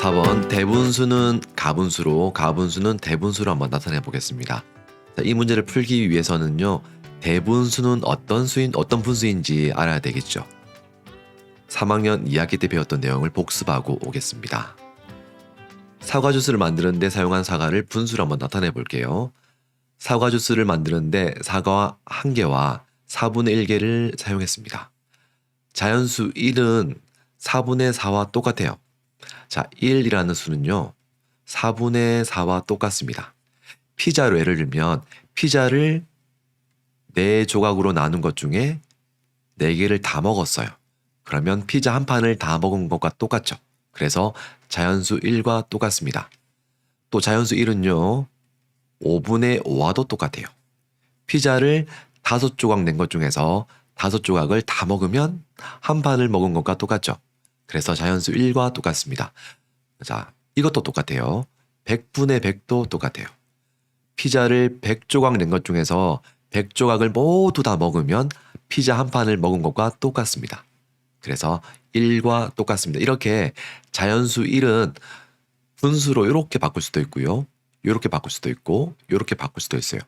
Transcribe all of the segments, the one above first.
4번 대분수는 가분수로 가분수는 대분수로 한번 나타내 보겠습니다. 자, 이 문제를 풀기 위해서는요. 대분수는 어떤 분수인지 알아야 되겠죠. 3학년 2학기 때 배웠던 내용을 복습하고 오겠습니다. 사과 주스를 만드는데 사용한 사과를 분수로 한번 나타내 볼게요. 사과 주스를 만드는데 사과 1개와 4분의 1개를 사용했습니다. 자연수 1은 4분의 4와 똑같아요. 자, 1이라는 수는요. 4분의 4와 똑같습니다. 피자로 예를 들면 피자를 4조각으로 나눈 것 중에 4개를 다 먹었어요. 그러면 피자 한 판을 다 먹은 것과 똑같죠. 그래서 자연수 1과 똑같습니다. 또 자연수 1은요. 5분의 5와도 똑같아요. 피자를 5조각 낸 것 중에서 5조각을 다 먹으면 한 판을 먹은 것과 똑같죠. 그래서 자연수 1과 똑같습니다. 자, 이것도 똑같아요. 100분의 100도 똑같아요. 피자를 100조각 낸 것 중에서 100조각을 모두 다 먹으면 피자 한 판을 먹은 것과 똑같습니다. 그래서 1과 똑같습니다. 이렇게 자연수 1은 분수로 이렇게 바꿀 수도 있고요. 이렇게 바꿀 수도 있고 이렇게 바꿀 수도 있어요.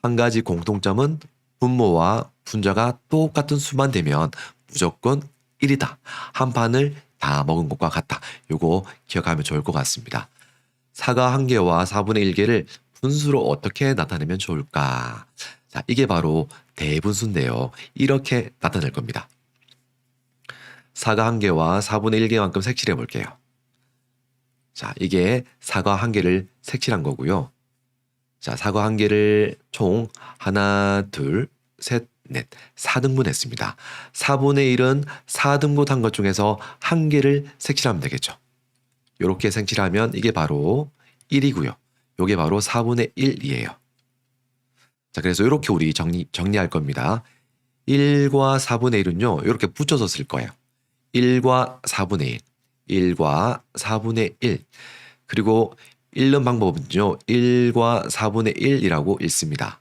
한 가지 공통점은 분모와 분자가 똑같은 수만 되면 무조건 1이다. 한 판을 다 먹은 것과 같다. 요거 기억하면 좋을 것 같습니다. 사과 1개와 4분의 1개를 분수로 어떻게 나타내면 좋을까? 자, 이게 바로 대분수인데요. 이렇게 나타낼 겁니다. 사과 1개와 4분의 1개만큼 색칠해 볼게요. 자, 이게 사과 1개를 색칠한 거고요. 자, 사과 1개를 총 하나, 둘, 셋, 넷, 4등분 했습니다. 4분의 1은 4등분 한 것 중에서 1개를 색칠하면 되겠죠. 이렇게 색칠하면 이게 바로 1이고요. 이게 바로 4분의 1이에요. 자, 그래서 이렇게 우리 정리할 겁니다. 1과 4분의 1은요. 이렇게 붙여서 쓸 거예요. 1과 4분의 1, 1과 4분의 1. 그리고 읽는 방법은요. 1과 4분의 1이라고 읽습니다.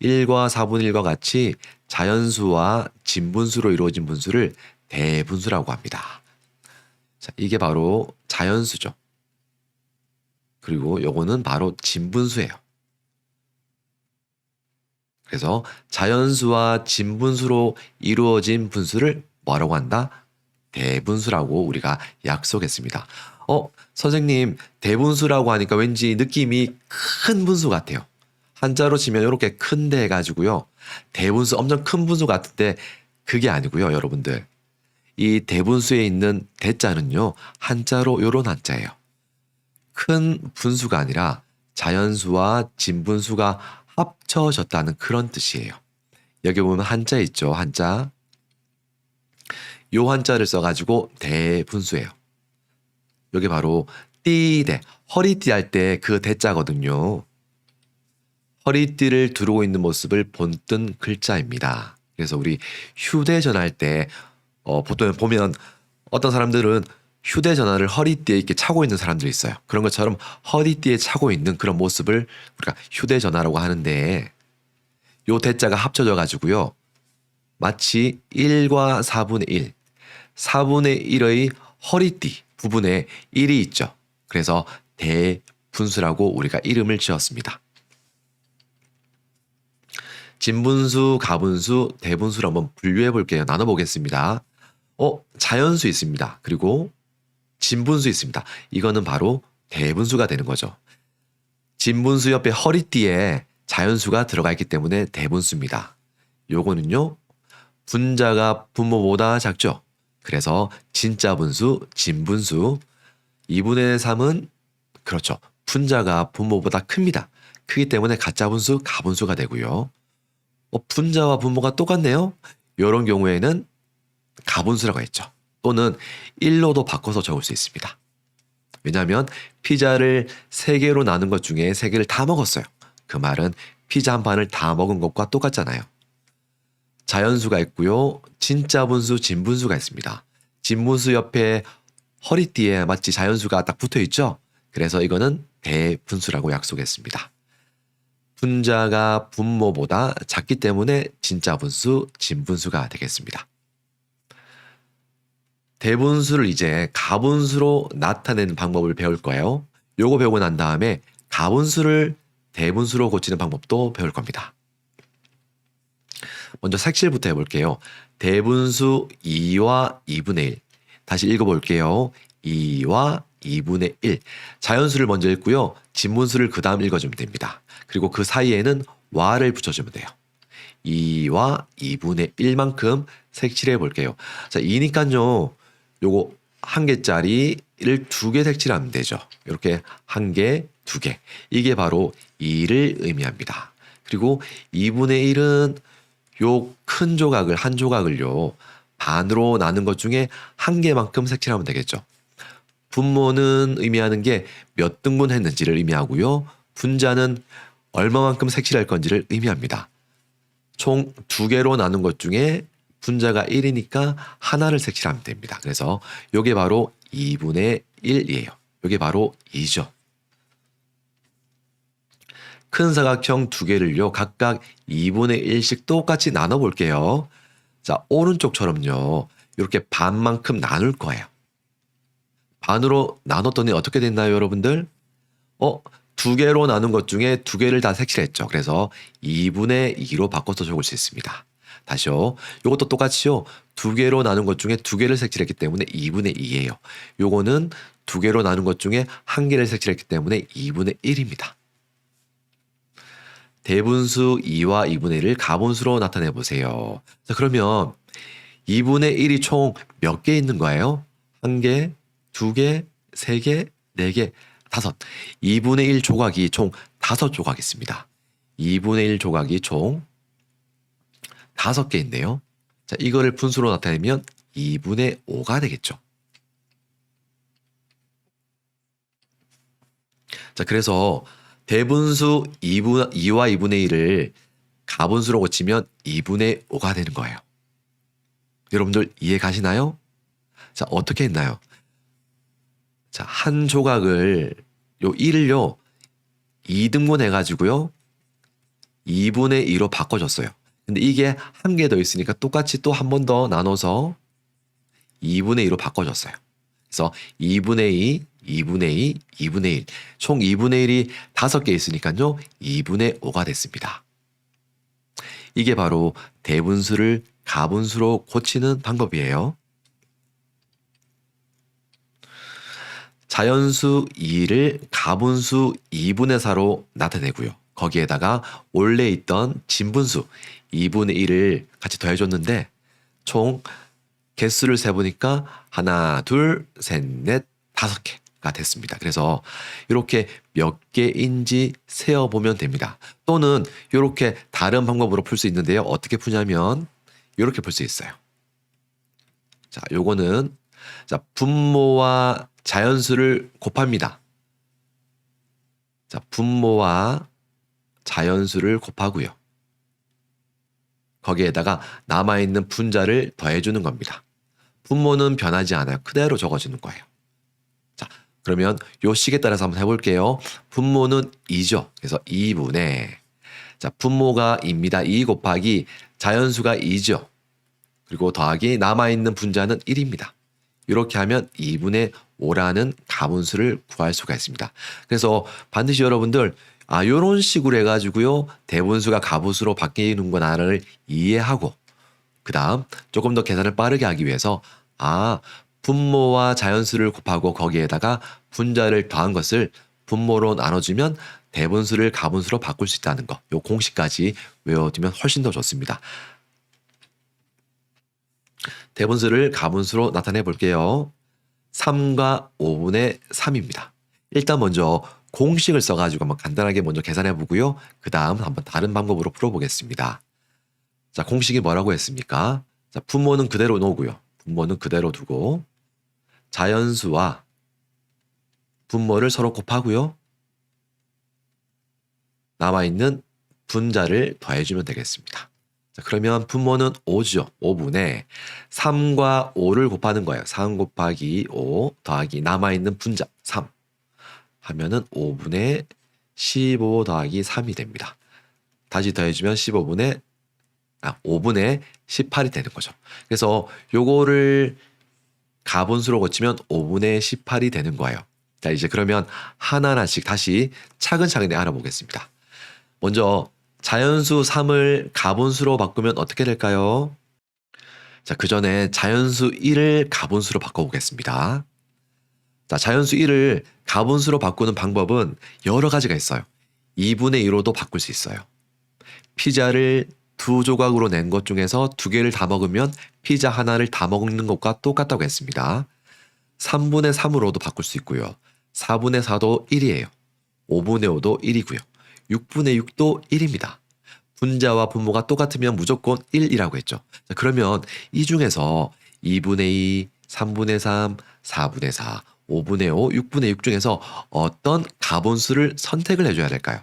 1과 4분의 1과 같이 자연수와 진분수로 이루어진 분수를 대분수라고 합니다. 자, 이게 바로 자연수죠. 그리고 요거는 바로 진분수예요. 그래서 자연수와 진분수로 이루어진 분수를 뭐라고 한다? 대분수라고 우리가 약속했습니다. 선생님, 대분수라고 하니까 왠지 느낌이 큰 분수 같아요. 한자로 치면 이렇게 큰데 해가지고요. 대분수 엄청 큰 분수 같은데 그게 아니고요, 여러분들. 이 대분수에 있는 대자는요, 한자로 요런 한자예요. 큰 분수가 아니라 자연수와 진분수가 합쳐졌다는 그런 뜻이에요. 여기 보면 한자 있죠, 한자. 요 한자를 써가지고 대분수예요. 여기 바로 띠대, 허리띠 할 때 그 대자거든요. 허리띠를 두르고 있는 모습을 본뜬 글자입니다. 그래서 우리 휴대전화 할 때 보통 보면 어떤 사람들은 휴대전화를 허리띠에 이렇게 차고 있는 사람들이 있어요. 그런 것처럼 허리띠에 차고 있는 그런 모습을 우리가 휴대전화라고 하는데 요 대자가 합쳐져 가지고요. 마치 1과 4분의 1, 4분의 1의 허리띠 부분에 1이 있죠. 그래서 대분수라고 우리가 이름을 지었습니다. 진분수, 가분수, 대분수를 한번 분류해 볼게요. 나눠 보겠습니다. 자연수 있습니다. 그리고 진분수 있습니다. 이거는 바로 대분수가 되는 거죠. 진분수 옆에 허리띠에 자연수가 들어가 있기 때문에 대분수입니다. 요거는요. 분자가 분모보다 작죠. 그래서 진짜 분수, 진분수. 2분의 3은 그렇죠. 분자가 분모보다 큽니다. 크기 때문에 가짜 분수, 가분수가 되고요. 분자와 분모가 똑같네요. 이런 경우에는 가분수라고 했죠. 또는 1로도 바꿔서 적을 수 있습니다. 왜냐하면 피자를 3개로 나눈 것 중에 3개를 다 먹었어요. 그 말은 피자 한 판을 다 먹은 것과 똑같잖아요. 자연수가 있고요. 진짜 분수, 진분수가 있습니다. 진분수 옆에 허리띠에 마치 자연수가 딱 붙어 있죠. 그래서 이거는 대분수라고 약속했습니다. 분자가 분모보다 작기 때문에 진짜 분수, 진분수가 되겠습니다. 대분수를 이제 가분수로 나타내는 방법을 배울 거예요. 요거 배우고 난 다음에 가분수를 대분수로 고치는 방법도 배울 겁니다. 먼저 색칠부터 해볼게요. 대분수 2와 2분의 1. 다시 읽어볼게요. 2와 2분의 1. 자연수를 먼저 읽고요. 진분수를 그 다음 읽어주면 됩니다. 그리고 그 사이에는 와를 붙여주면 돼요. 2와 2분의 1만큼 색칠해 볼게요. 자, 2니까요. 요거 한 개짜리를 두 개 색칠하면 되죠. 이렇게 한 개, 두 개. 이게 바로 2를 의미합니다. 그리고 2분의 1은 요 큰 조각을 한 조각을요. 반으로 나눈 것 중에 한 개만큼 색칠하면 되겠죠. 분모는 의미하는 게 몇 등분 했는지를 의미하고요. 분자는 얼마만큼 색칠할 건지를 의미합니다. 총 두 개로 나눈 것 중에 분자가 1이니까 하나를 색칠하면 됩니다. 그래서 이게 바로 2분의 1이에요. 이게 바로 2죠. 큰 사각형 두 개를요. 각각 2분의 1씩 똑같이 나눠 볼게요. 자, 오른쪽처럼요. 이렇게 반만큼 나눌 거예요. 반으로 나눴더니 어떻게 됐나요, 여러분들? 두 개로 나눈 것 중에 두 개를 다 색칠했죠. 그래서 2분의 2로 바꿔서 적을 수 있습니다. 다시요. 이것도 똑같이요. 두 개로 나눈 것 중에 두 개를 색칠했기 때문에 2분의 2예요. 요거는 두 개로 나눈 것 중에 한 개를 색칠했기 때문에 2분의 1입니다. 대분수 2와 2분의 1을 가분수로 나타내 보세요. 자, 그러면 2분의 1이 총 몇 개 있는 거예요? 한 개, 두 개, 세 개, 네 개, 다섯. 2분의 1 조각이 총 5조각 있습니다. 2분의 1 조각이 총 5개 있네요. 자, 이거를 분수로 나타내면 2분의 5가 되겠죠. 자, 그래서 대분수 2와 2분의 1을 가분수로 고치면 2분의 5가 되는 거예요. 여러분들 이해 가시나요? 자, 어떻게 했나요? 자, 한 조각을 요 1을요 2등분 해가지고요 2분의 2로 바꿔줬어요. 근데 이게 한 개 더 있으니까 똑같이 또 한 번 더 나눠서 2분의 2로 바꿔줬어요. 그래서 2분의 2, 2분의 2, 2분의 1. 총 2분의 1이 5개 있으니까요 2분의 5가 됐습니다. 이게 바로 대분수를 가분수로 고치는 방법이에요. 자연수 2를 가분수 2분의 4로 나타내고요. 거기에다가 원래 있던 진분수 2분의 1을 같이 더해줬는데 총 개수를 세보니까 하나, 둘, 셋, 넷, 5개가 됐습니다. 그래서 이렇게 몇 개인지 세어보면 됩니다. 또는 이렇게 다른 방법으로 풀 수 있는데요. 어떻게 푸냐면 이렇게 풀 수 있어요. 자, 요거는 자, 분모와 자연수를 곱합니다. 자, 분모와 자연수를 곱하고요. 거기에다가 남아있는 분자를 더해주는 겁니다. 분모는 변하지 않아요. 그대로 적어주는 거예요. 자, 그러면 요 식에 따라서 한번 해볼게요. 분모는 2죠. 그래서 2분의 자, 분모가 2입니다. 2 곱하기 자연수가 2죠. 그리고 더하기 남아있는 분자는 1입니다. 이렇게 하면 2분의 5라는 가분수를 구할 수가 있습니다. 그래서 반드시 여러분들 요런 식으로 해가지고요. 대분수가 가분수로 바뀌는구나를 이해하고 그 다음 조금 더 계산을 빠르게 하기 위해서 분모와 자연수를 곱하고 거기에다가 분자를 더한 것을 분모로 나눠주면 대분수를 가분수로 바꿀 수 있다는 거. 요 공식까지 외워두면 훨씬 더 좋습니다. 대분수를 가분수로 나타내 볼게요. 3과 5분의 3입니다. 일단 먼저 공식을 써가지고 한번 간단하게 먼저 계산해 보고요. 그 다음 한번 다른 방법으로 풀어보겠습니다. 자, 공식이 뭐라고 했습니까? 자, 분모는 그대로 놓고요. 분모는 그대로 두고 자연수와 분모를 서로 곱하고요. 남아있는 분자를 더해주면 되겠습니다. 자, 그러면 분모는 5죠. 5분의 3과 5를 곱하는 거예요. 3 곱하기 5 더하기 남아있는 분자 3 하면은 5분의 15 더하기 3이 됩니다. 다시 더해주면 5분의 18이 되는 거죠. 그래서 요거를 가분수로 고치면 5분의 18이 되는 거예요. 자, 이제 그러면 하나하나씩 다시 차근차근히 알아보겠습니다. 먼저 자연수 3을 가분수로 바꾸면 어떻게 될까요? 자, 그 전에 자연수 1을 가분수로 바꿔보겠습니다. 자, 자연수 1을 가분수로 바꾸는 방법은 여러 가지가 있어요. 2분의 1로도 바꿀 수 있어요. 피자를 두 조각으로 낸 것 중에서 두 개를 다 먹으면 피자 하나를 다 먹는 것과 똑같다고 했습니다. 3분의 3으로도 바꿀 수 있고요. 4분의 4도 1이에요. 5분의 5도 1이고요. 6분의 6도 1입니다. 분자와 분모가 똑같으면 무조건 1이라고 했죠. 자, 그러면 이 중에서 2분의 2, 3분의 3, 4분의 4, 5분의 5, 6분의 6 중에서 어떤 가분수를 선택을 해줘야 될까요?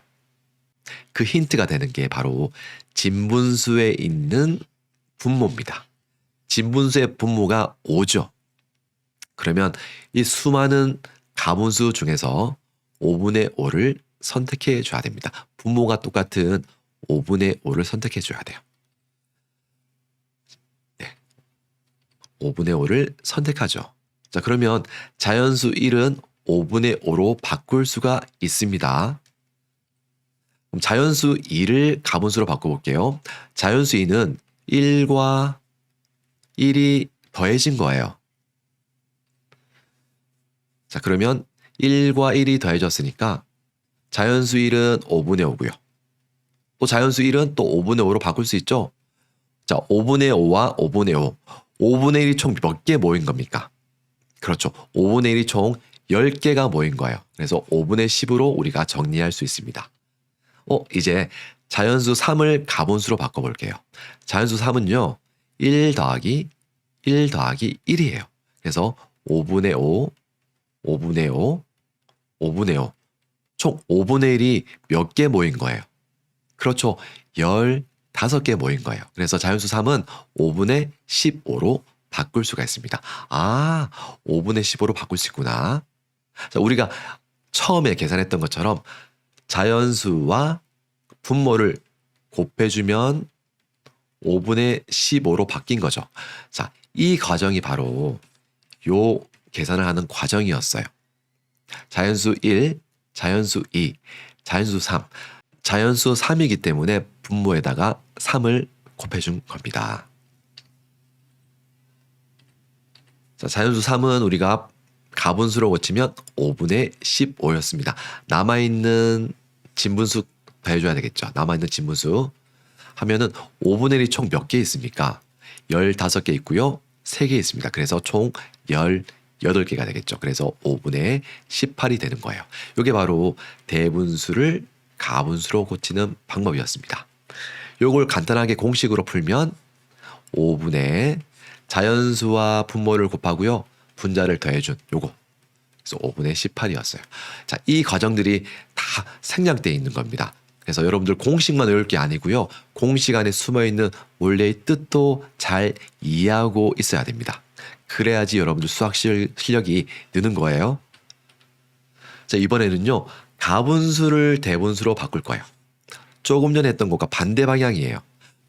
그 힌트가 되는 게 바로 진분수에 있는 분모입니다. 진분수의 분모가 5죠. 그러면 이 수많은 가분수 중에서 5분의 5를 선택해 줘야 됩니다. 분모가 똑같은 5분의 5를 선택해 줘야 돼요. 네. 5분의 5를 선택하죠. 자, 그러면 자연수 1은 5분의 5로 바꿀 수가 있습니다. 그럼 자연수 2를 가분수로 바꿔볼게요. 자연수 2는 1과 1이 더해진 거예요. 자, 그러면 1과 1이 더해졌으니까 자연수 1은 5분의 5고요. 또 자연수 1은 또 5분의 5로 바꿀 수 있죠. 자, 5분의 5와 5분의 5. 5분의 1이 총 몇 개 모인 겁니까? 그렇죠. 5분의 1이 총 10개가 모인 거예요. 그래서 5분의 10으로 우리가 정리할 수 있습니다. 이제 자연수 3을 가분수로 바꿔볼게요. 자연수 3은요. 1 더하기 1 더하기 1이에요. 그래서 5분의 5, 5분의 5, 5분의 5. 총 5분의 1이 몇 개 모인 거예요? 그렇죠. 15개 모인 거예요. 그래서 자연수 3은 5분의 15로 바꿀 수가 있습니다. 아, 5분의 15로 바꿀 수 있구나. 자, 우리가 처음에 계산했던 것처럼 자연수와 분모를 곱해주면 5분의 15로 바뀐 거죠. 자, 이 과정이 바로 요 계산을 하는 과정이었어요. 자연수 1, 자연수 2, 자연수 3. 자연수 3이기 때문에 분모에다가 3을 곱해준 겁니다. 자, 자연수 3은 우리가 가분수로 고치면 5분의 15였습니다. 남아있는 진분수 더해줘야 되겠죠. 남아있는 진분수 하면은 5분의 1이 총 몇 개 있습니까? 15개 있고요. 3개 있습니다. 그래서 총 18개가 되겠죠. 그래서 5분의 18이 되는 거예요. 이게 바로 대분수를 가분수로 고치는 방법이었습니다. 요걸 간단하게 공식으로 풀면 5분의 자연수와 분모를 곱하고요. 분자를 더해준 요거. 그래서 5분의 18이었어요. 자, 이 과정들이 다 생략되어 있는 겁니다. 그래서 여러분들 공식만 외울 게 아니고요. 공식 안에 숨어있는 원래의 뜻도 잘 이해하고 있어야 됩니다. 그래야지 여러분들 수학 실력이 느는 거예요. 자, 이번에는요. 가분수를 대분수로 바꿀 거예요. 조금 전에 했던 것과 반대 방향이에요.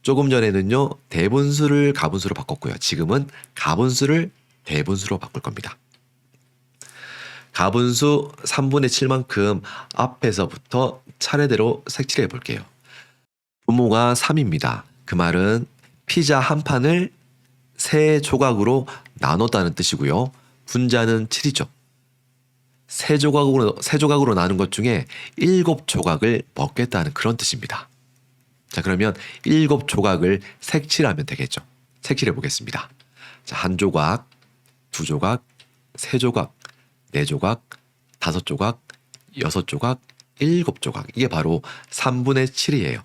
조금 전에는요. 대분수를 가분수로 바꿨고요. 지금은 가분수를 대분수로 바꿀 겁니다. 가분수 3분의 7만큼 앞에서부터 차례대로 색칠해 볼게요. 분모가 3입니다. 그 말은 피자 한 판을 3조각으로 나눴다는 뜻이고요. 분자는 7이죠. 3조각으로 나눈 것 중에 7조각을 먹겠다는 그런 뜻입니다. 자, 그러면 7조각을 색칠하면 되겠죠. 색칠해 보겠습니다. 자, 1조각, 2조각, 3조각, 4조각, 5조각, 6조각, 7조각. 이게 바로 3분의 7이에요.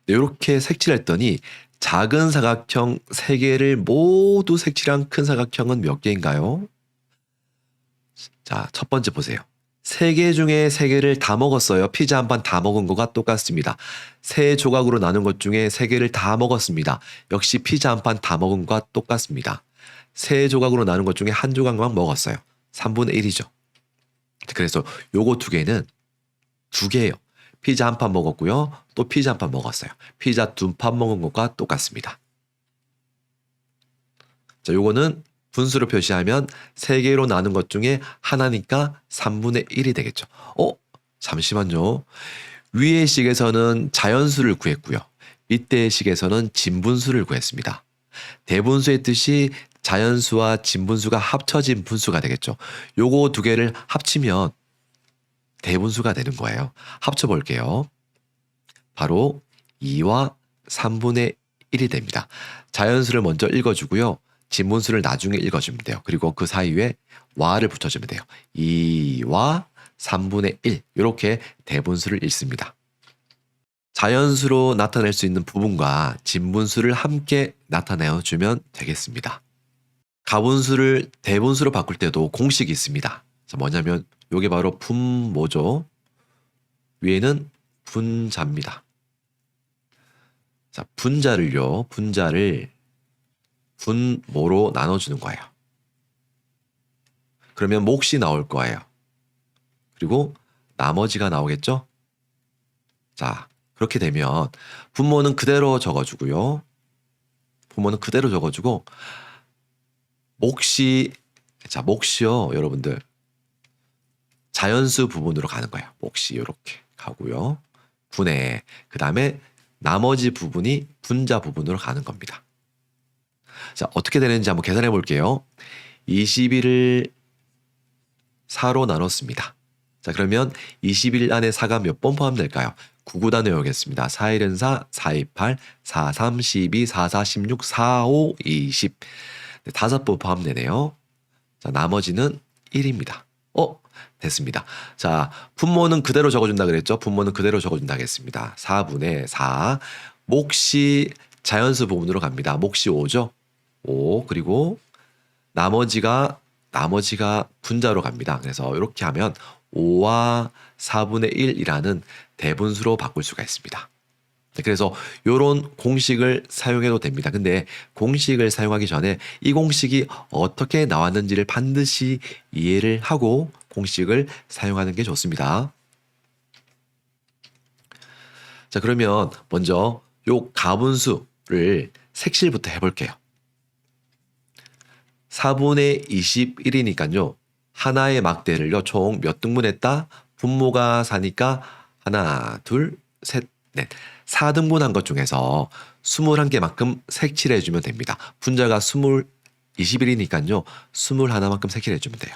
이렇게 색칠했더니 작은 사각형 3개를 모두 색칠한 큰 사각형은 몇 개인가요? 자, 첫 번째 보세요. 3개 중에 3개를 다 먹었어요. 피자 한 판 다 먹은 거가 똑같습니다. 3조각으로 나눈 것 중에 3개를 다 먹었습니다. 역시 피자 한 판 다 먹은 것과 똑같습니다. 3조각으로 나눈 것 중에 1조각만 먹었어요. 3분의 1이죠. 그래서 요거 2개는 2개예요. 피자 한 판 먹었고요. 또 피자 한 판 먹었어요. 피자 2판 먹은 것과 똑같습니다. 자, 요거는 분수로 표시하면 3개로 나눈 것 중에 하나니까 3분의 1이 되겠죠. 잠시만요. 위의 식에서는 자연수를 구했고요. 밑의 식에서는 진분수를 구했습니다. 대분수의 뜻이 자연수와 진분수가 합쳐진 분수가 되겠죠. 요거 두 개를 합치면 대분수가 되는 거예요. 합쳐볼게요. 바로 2와 3분의 1이 됩니다. 자연수를 먼저 읽어주고요. 진분수를 나중에 읽어주면 돼요. 그리고 그 사이에 와를 붙여주면 돼요. 2와 3분의 1 이렇게 대분수를 읽습니다. 자연수로 나타낼 수 있는 부분과 진분수를 함께 나타내주면 되겠습니다. 가분수를 대분수로 바꿀 때도 공식이 있습니다. 뭐냐면 이게 바로 분모죠. 위에는 분자입니다. 자, 분자를 분모로 나눠주는 거예요. 그러면 몫이 나올 거예요. 그리고 나머지가 나오겠죠? 자, 그렇게 되면 분모는 그대로 적어주고요. 몫이요, 여러분들. 자연수 부분으로 가는 거예요. 몫이 이렇게 가고요. 분해. 그 다음에 나머지 부분이 분자 부분으로 가는 겁니다. 자, 어떻게 되는지 한번 계산해 볼게요. 21을 4로 나눴습니다. 자, 그러면 21 안에 4가 몇 번 포함될까요? 9구단을 외우겠습니다. 4일은 4, 4, 2, 8, 4, 3, 12, 4, 4, 16, 4, 5, 20. 네, 5번 포함되네요. 자, 나머지는 1입니다. 됐습니다. 자, 분모는 그대로 적어준다 그랬죠? 분모는 그대로 적어준다 하겠습니다. 4분의 4. 몫이 자연수 부분으로 갑니다. 몫이 5죠? 5. 그리고 나머지가 분자로 갑니다. 그래서 이렇게 하면 5와 4분의 1이라는 대분수로 바꿀 수가 있습니다. 그래서 이런 공식을 사용해도 됩니다. 근데 공식을 사용하기 전에 이 공식이 어떻게 나왔는지를 반드시 이해를 하고 공식을 사용하는 게 좋습니다. 자, 그러면 먼저 요 가분수를 색칠부터 해볼게요. 4분의 21이니까요. 하나의 막대를요. 총 몇 등분했다? 분모가 4니까 하나, 둘, 셋, 넷. 4등분한 것 중에서 21개만큼 색칠해주면 됩니다. 분자가 21이니까요. 21만큼 색칠해주면 돼요.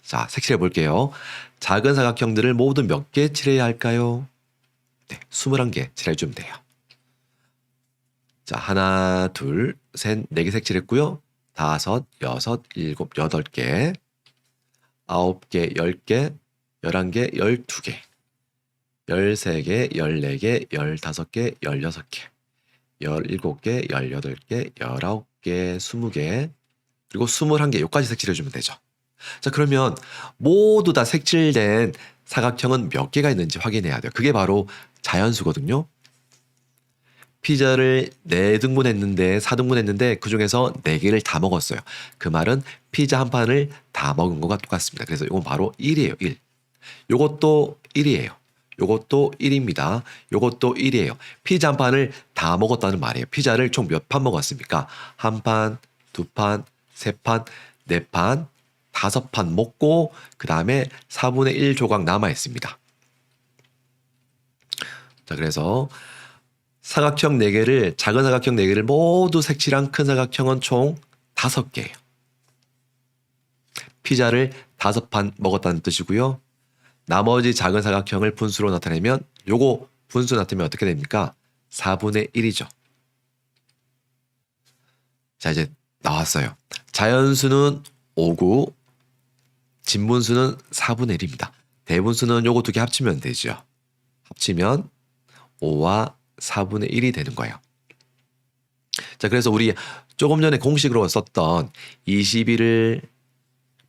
자, 색칠해 볼게요. 작은 사각형들을 모두 몇 개 칠해야 할까요? 네, 21개 칠해주면 돼요. 자, 하나, 둘, 셋, 4개 색칠했고요. 5, 6, 7, 8개, 9개, 10개, 11개, 12개, 13개, 14개, 15개, 16개, 17개, 18개, 19개, 20개, 그리고 21개, 여기까지 색칠해주면 되죠. 자, 그러면 모두 다 색칠된 사각형은 몇 개가 있는지 확인해야 돼요. 그게 바로 자연수거든요. 피자를 4등분했는데 4등분했는데 그중에서 4개를 다 먹었어요. 그 말은 피자 한 판을 다 먹은 것과 똑같습니다. 그래서 이건 바로 1이에요. 1. 요것도 1이에요. 요것도 1입니다. 요것도 1이에요. 피자 한 판을 다 먹었다는 말이에요. 피자를 총 몇 판 먹었습니까? 한 판, 두 판, 세 판, 네 판, 5판 먹고 그 다음에 4분의 1 조각 남아 있습니다. 자, 그래서 사각형 4개를, 작은 사각형 4개를 모두 색칠한 큰 사각형은 총 5개예요. 피자를 5판 먹었다는 뜻이고요. 나머지 작은 사각형을 분수로 나타내면 요거 분수 나타내면 어떻게 됩니까? 4분의 1이죠. 자, 이제 나왔어요. 자연수는 5구, 진분수는 4분의 1입니다. 대분수는 요거 2개 합치면 되죠. 합치면 5와 4분의 1이 되는 거예요. 자, 그래서 우리 조금 전에 공식으로 썼던 21을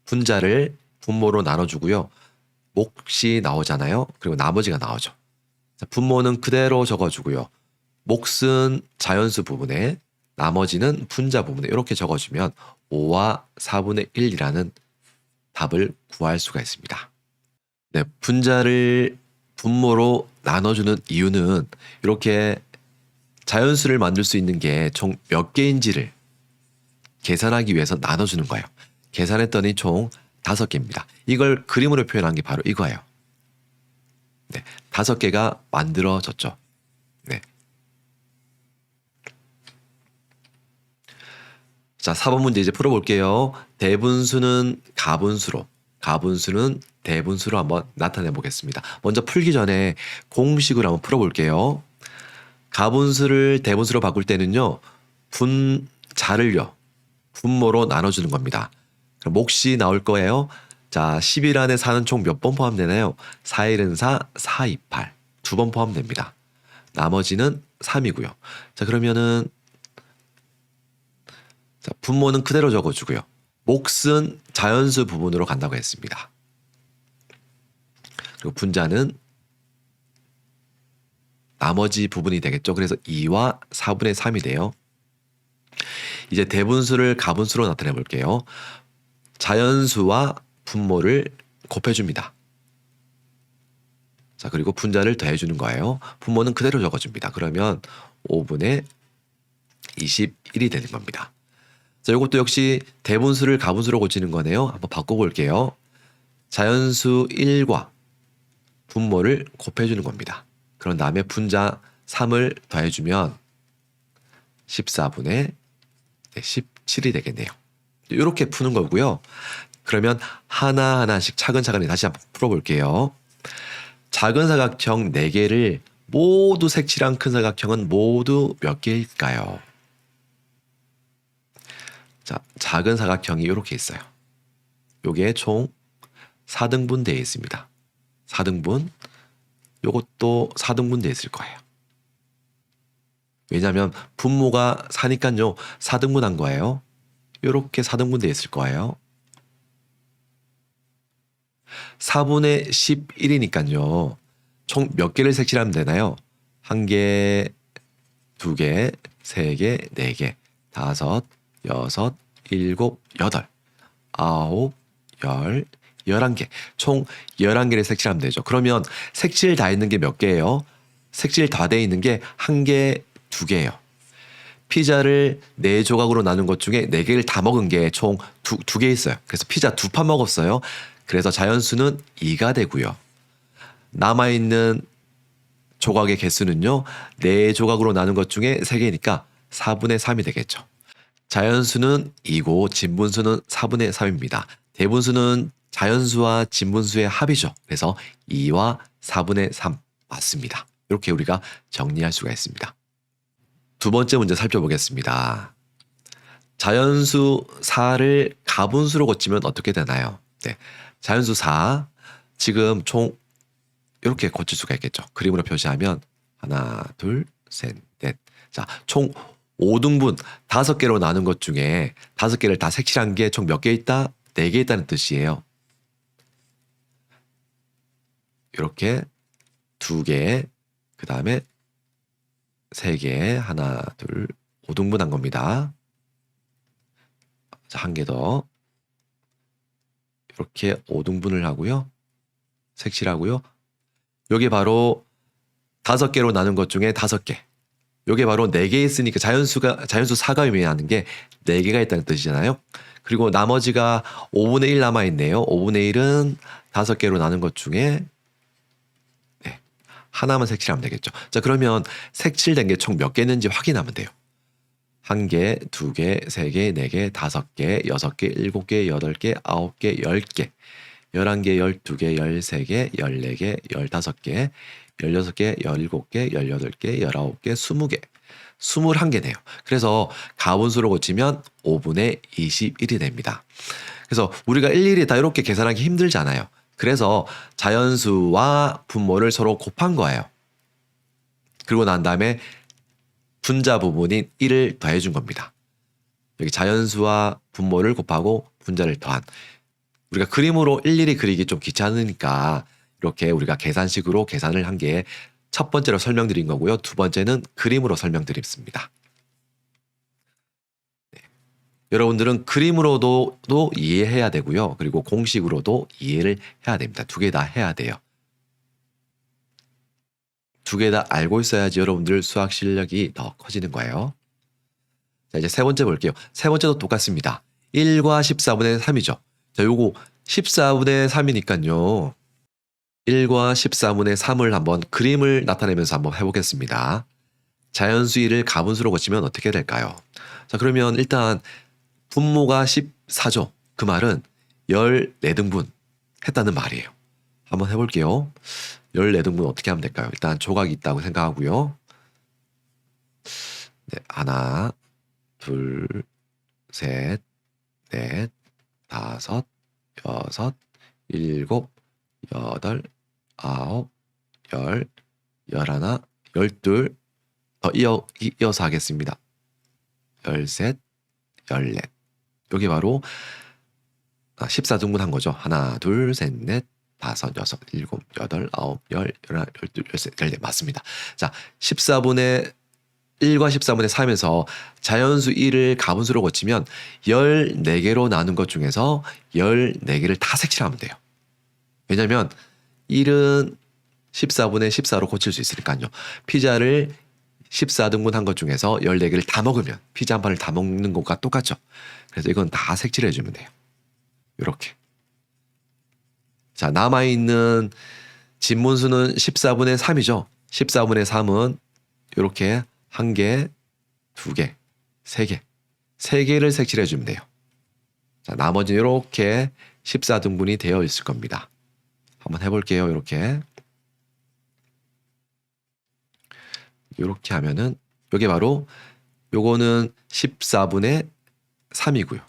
분자를 분모로 나눠주고요. 몫이 나오잖아요. 그리고 나머지가 나오죠. 자, 분모는 그대로 적어주고요. 몫은 자연수 부분에, 나머지는 분자 부분에 이렇게 적어주면 5와 4분의 1이라는 답을 구할 수가 있습니다. 네, 분자를 분모로 나눠주는 이유는 이렇게 자연수를 만들 수 있는 게 총 몇 개인지를 계산하기 위해서 나눠주는 거예요. 계산했더니 총 5개입니다. 이걸 그림으로 표현한 게 바로 이거예요. 네, 5개가 만들어졌죠. 네. 자, 4번 문제 이제 풀어볼게요. 대분수는 가분수는 대분수로 한번 나타내 보겠습니다. 먼저 풀기 전에 공식으로 한번 풀어볼게요. 가분수를 대분수로 바꿀 때는요, 분자를요, 분모로 나눠주는 겁니다. 그럼 몫이 나올 거예요. 자, 10일 안에 4는 총 몇 번 포함되나요? 4일은 4, 4, 2, 8. 2번 포함됩니다. 나머지는 3이고요. 자, 그러면은 자, 분모는 그대로 적어주고요. 몫은 자연수 부분으로 간다고 했습니다. 그리고 분자는 나머지 부분이 되겠죠. 그래서 2와 4분의 3이 돼요. 이제 대분수를 가분수로 나타내 볼게요. 자연수와 분모를 곱해줍니다. 자, 그리고 분자를 더해주는 거예요. 분모는 그대로 적어줍니다. 그러면 5분의 21이 되는 겁니다. 자, 이것도 역시 대분수를 가분수로 고치는 거네요. 한번 바꿔볼게요. 자연수 1과 분모를 곱해주는 겁니다. 그런 다음에 분자 3을 더해주면 14분의 17이 되겠네요. 이렇게 푸는 거고요. 그러면 하나하나씩 차근차근히 다시 한번 풀어볼게요. 작은 사각형 4개를 모두 색칠한 큰 사각형은 모두 몇 개일까요? 자, 작은 사각형이 이렇게 있어요. 요게 총 4등분 되어 있습니다. 4등분. 요것도 4등분 되어 있을 거예요. 왜냐하면 분모가 4니까요. 4등분 한 거예요. 요렇게 4등분 되어 있을 거예요. 4분의 11이니까요. 총 몇 개를 색칠하면 되나요? 1개, 2개, 3개, 4개, 5, 6, 7, 8, 9, 10, 11개. 총 11개를 색칠하면 되죠. 그러면 색칠 다 있는 게 몇 개예요? 색칠 다 돼 있는 게 1개, 2개예요. 피자를 4조각으로 나눈 것 중에 4개를 다 먹은 게 총 2개 있어요. 그래서 피자 2판 먹었어요. 그래서 자연수는 2가 되고요. 남아있는 조각의 개수는요. 4조각으로 나눈 것 중에 3개니까 4분의 3이 되겠죠. 자연수는 2고 진분수는 4분의 3입니다. 대분수는 자연수와 진분수의 합이죠. 그래서 2와 4분의 3 맞습니다. 이렇게 우리가 정리할 수가 있습니다. 두 번째 문제 살펴보겠습니다. 자연수 4를 가분수로 고치면 어떻게 되나요? 네, 자연수 4 지금 총 이렇게 고칠 수가 있겠죠. 그림으로 표시하면 하나, 둘, 셋, 넷. 자, 총 5등분 5개로 나눈 것 중에 5개를 다 색칠한 게 총 몇 개 있다? 4개 있다는 뜻이에요. 이렇게 2개, 그 다음에 3개, 하나, 둘, 5등분 한 겁니다. 자, 한 개 더. 이렇게 5등분을 하고요. 색칠하고요. 요게 바로 5개로 나눈 것 중에 5개. 요게 바로 4개 있으니까 자연수 4가 의미하는 게 4개가 있다는 뜻이잖아요. 그리고 나머지가 5분의 1 남아있네요. 5분의 1은 5개로 나눈 것 중에 하나만 색칠하면 되겠죠. 자, 그러면 색칠된 게 총 몇 개 있는지 확인하면 돼요. 1개, 2개, 3개, 4개, 5개, 6개, 7개, 8개, 9개, 10개, 11개, 12개, 13개, 14개, 15개, 16개, 17개, 18개, 19개, 20개, 21개네요. 그래서 가분수로 고치면 5분의 21이 됩니다. 그래서 우리가 일일이 다 이렇게 계산하기 힘들잖아요. 그래서 자연수와 분모를 서로 곱한 거예요. 그리고 난 다음에 분자 부분인 1을 더해준 겁니다. 여기 자연수와 분모를 곱하고 분자를 더한. 우리가 그림으로 일일이 그리기 좀 귀찮으니까 이렇게 우리가 계산식으로 계산을 한 게 첫 번째로 설명드린 거고요. 두 번째는 그림으로 설명드렸습니다. 네. 여러분들은 그림으로도 이해해야 되고요. 그리고 공식으로도 이해를 해야 됩니다. 2개 다 해야 돼요. 2개 다 알고 있어야지 여러분들 수학 실력이 더 커지는 거예요. 자, 이제 세 번째 볼게요. 세 번째도 똑같습니다. 1과 14분의 3이죠. 자, 요거 14분의 3이니까요. 1과 14분의 3을 한번 그림을 나타내면서 한번 해보겠습니다. 자연수위를 가분수로 고치면 어떻게 될까요? 자, 그러면 일단 분모가 14죠. 그 말은 14등분 했다는 말이에요. 한번 해볼게요. 14등분 어떻게 하면 될까요? 일단 조각이 있다고 생각하고요. 네, 하나, 둘, 셋, 넷, 다섯, 여섯, 일곱, 여덟, 아홉, 열, 열하나, 열둘, 더 이어서 하겠습니다. 열셋, 열넷. 여기 바로 14등분 한 거죠. 하나, 둘, 셋, 넷, 다섯, 여섯, 일곱, 여덟, 아홉, 열, 열하나, 열둘, 열셋, 열넷. 맞습니다. 자, 14분의 1과 14분의 3에서 자연수 1을 가분수로 고치면 14개로 나눈 것 중에서 14개를 다 색칠하면 돼요. 왜냐면 1은 14분의 14로 고칠 수 있으니까요. 피자를 14등분 한 것 중에서 14개를 다 먹으면 피자 한 판을 다 먹는 것과 똑같죠. 그래서 이건 다 색칠해 주면 돼요. 이렇게. 자, 남아있는 진문수는 14분의 3이죠. 14분의 3은 이렇게 1개, 2개, 3개, 3개를 색칠해 주면 돼요. 자, 나머지는 이렇게 14등분이 되어 있을 겁니다. 한번 해볼게요. 이렇게 하면은 이게 바로 요거는 14분의 3이고요.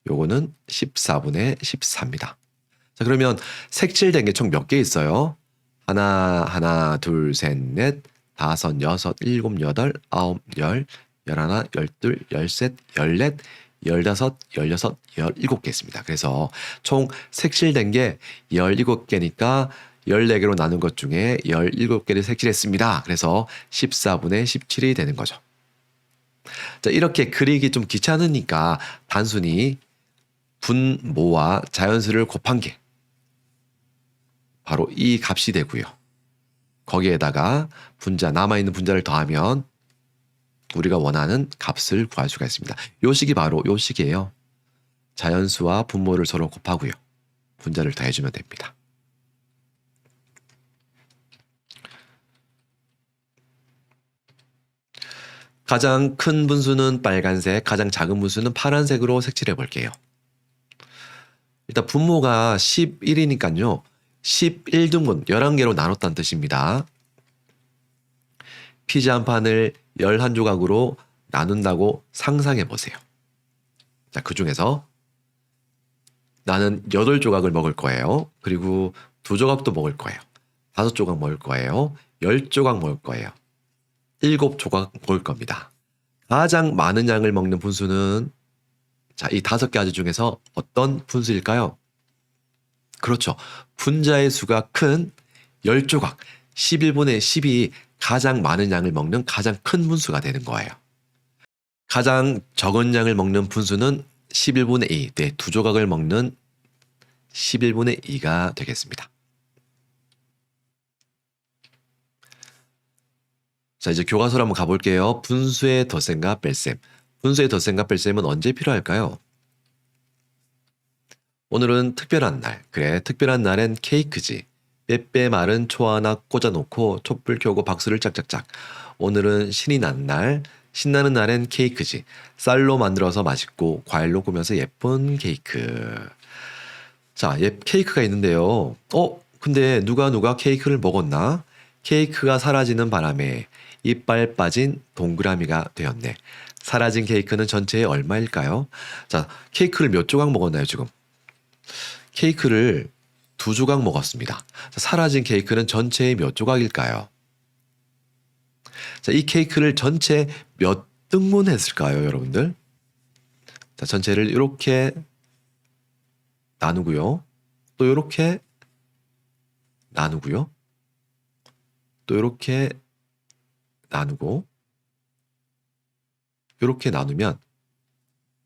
요거는 14분의 14입니다. 자, 그러면 색칠된 게 총 몇 개 있어요? 하나, 둘, 셋, 넷, 다섯, 여섯, 일곱, 여덟, 아홉, 열, 열하나, 열둘, 열셋, 열넷, 열다섯, 열여섯, 17개 있습니다. 그래서 총 색칠된 게 17개니까 14개로 나눈 것 중에 17개를 색칠했습니다. 그래서 14분의 17이 되는 거죠. 자, 이렇게 그리기 좀 귀찮으니까 단순히 분모와 자연수를 곱한 게 바로 이 값이 되고요. 거기에다가 남아있는 분자를 더하면 우리가 원하는 값을 구할 수가 있습니다. 요 식이 바로 요 식이에요. 자연수와 분모를 서로 곱하고요. 분자를 더해주면 됩니다. 가장 큰 분수는 빨간색, 가장 작은 분수는 파란색으로 색칠해 볼게요. 일단 분모가 11이니까요. 11등분, 11개로 나눴다는 뜻입니다. 피자 한 판을 11조각으로 나눈다고 상상해 보세요. 자, 그 중에서 나는 8조각을 먹을 거예요. 그리고 2조각도 먹을 거예요. 5조각 먹을 거예요. 10조각 먹을 거예요. 7조각 먹을 겁니다. 가장 많은 양을 먹는 분수는 자, 이 5가지 중에서 어떤 분수일까요? 그렇죠. 분자의 수가 큰 10조각, 11분의 10이 가장 많은 양을 먹는 가장 큰 분수가 되는 거예요. 가장 적은 양을 먹는 분수는 11분의 2, 네, 2조각을 먹는 11분의 2가 되겠습니다. 자, 이제 교과서로 한번 가볼게요. 분수의 덧셈과 뺄셈. 분수의 덧셈과 뺄셈은 언제 필요할까요? 오늘은 특별한 날. 그래, 특별한 날엔 케이크지. 빼빼 마른 초 하나 꽂아놓고 촛불 켜고 박수를 짝짝짝. 오늘은 신이 난 날. 신나는 날엔 케이크지. 쌀로 만들어서 맛있고 과일로 꾸며서 예쁜 케이크. 자, 케이크가 있는데요. 근데 누가 케이크를 먹었나? 케이크가 사라지는 바람에 이빨 빠진 동그라미가 되었네. 사라진 케이크는 전체에 얼마일까요? 자, 케이크를 몇 조각 먹었나요, 지금? 케이크를 2조각 먹었습니다. 자, 사라진 케이크는 전체에 몇 조각일까요? 자, 이 케이크를 전체 몇 등분 했을까요, 여러분들? 자, 전체를 이렇게 나누고요. 또 이렇게 나누고요. 또 이렇게 나누고 이렇게 나누면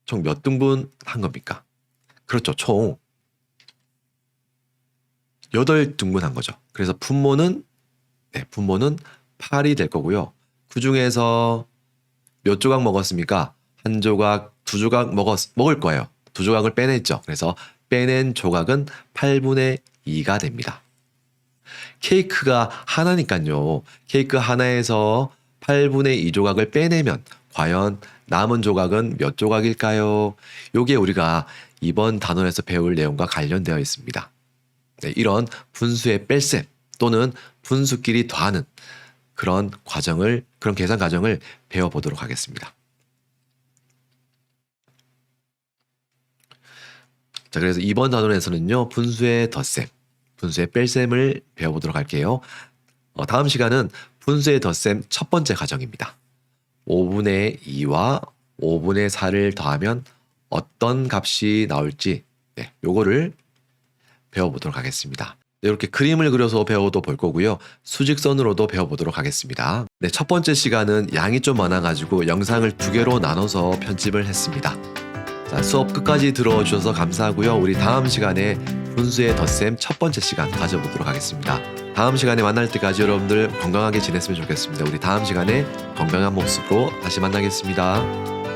총 몇 등분 한 겁니까? 그렇죠. 총 8등분 한 거죠. 그래서 분모는 8이 될 거고요. 그 중에서 몇 조각 먹었습니까? 한 조각, 두 조각 먹을 거예요. 두 조각을 빼냈죠. 그래서 빼낸 조각은 8분의 2가 됩니다. 케이크가 하나니까요. 케이크 하나에서 8분의 2 조각을 빼내면 과연 남은 조각은 몇 조각일까요? 요게 우리가 이번 단원에서 배울 내용과 관련되어 있습니다. 네, 이런 분수의 뺄셈 또는 분수끼리 더하는 그런 계산 과정을 배워보도록 하겠습니다. 자, 그래서 이번 단원에서는요, 분수의 덧셈, 분수의 뺄셈을 배워보도록 할게요. 다음 시간은 분수의 덧셈 첫 번째 과정입니다. 5분의 2와 5분의 4를 더하면 어떤 값이 나올지, 네, 요거를 배워보도록 하겠습니다. 네, 이렇게 그림을 그려서 배워도 볼 거고요. 수직선으로도 배워보도록 하겠습니다. 네, 첫 번째 시간은 양이 좀 많아가지고 영상을 2개로 나눠서 편집을 했습니다. 자, 수업 끝까지 들어주셔서 감사하고요. 우리 다음 시간에 분수의 덧셈 첫 번째 시간 가져보도록 하겠습니다. 다음 시간에 만날 때까지 여러분들 건강하게 지냈으면 좋겠습니다. 우리 다음 시간에 건강한 모습으로 다시 만나겠습니다.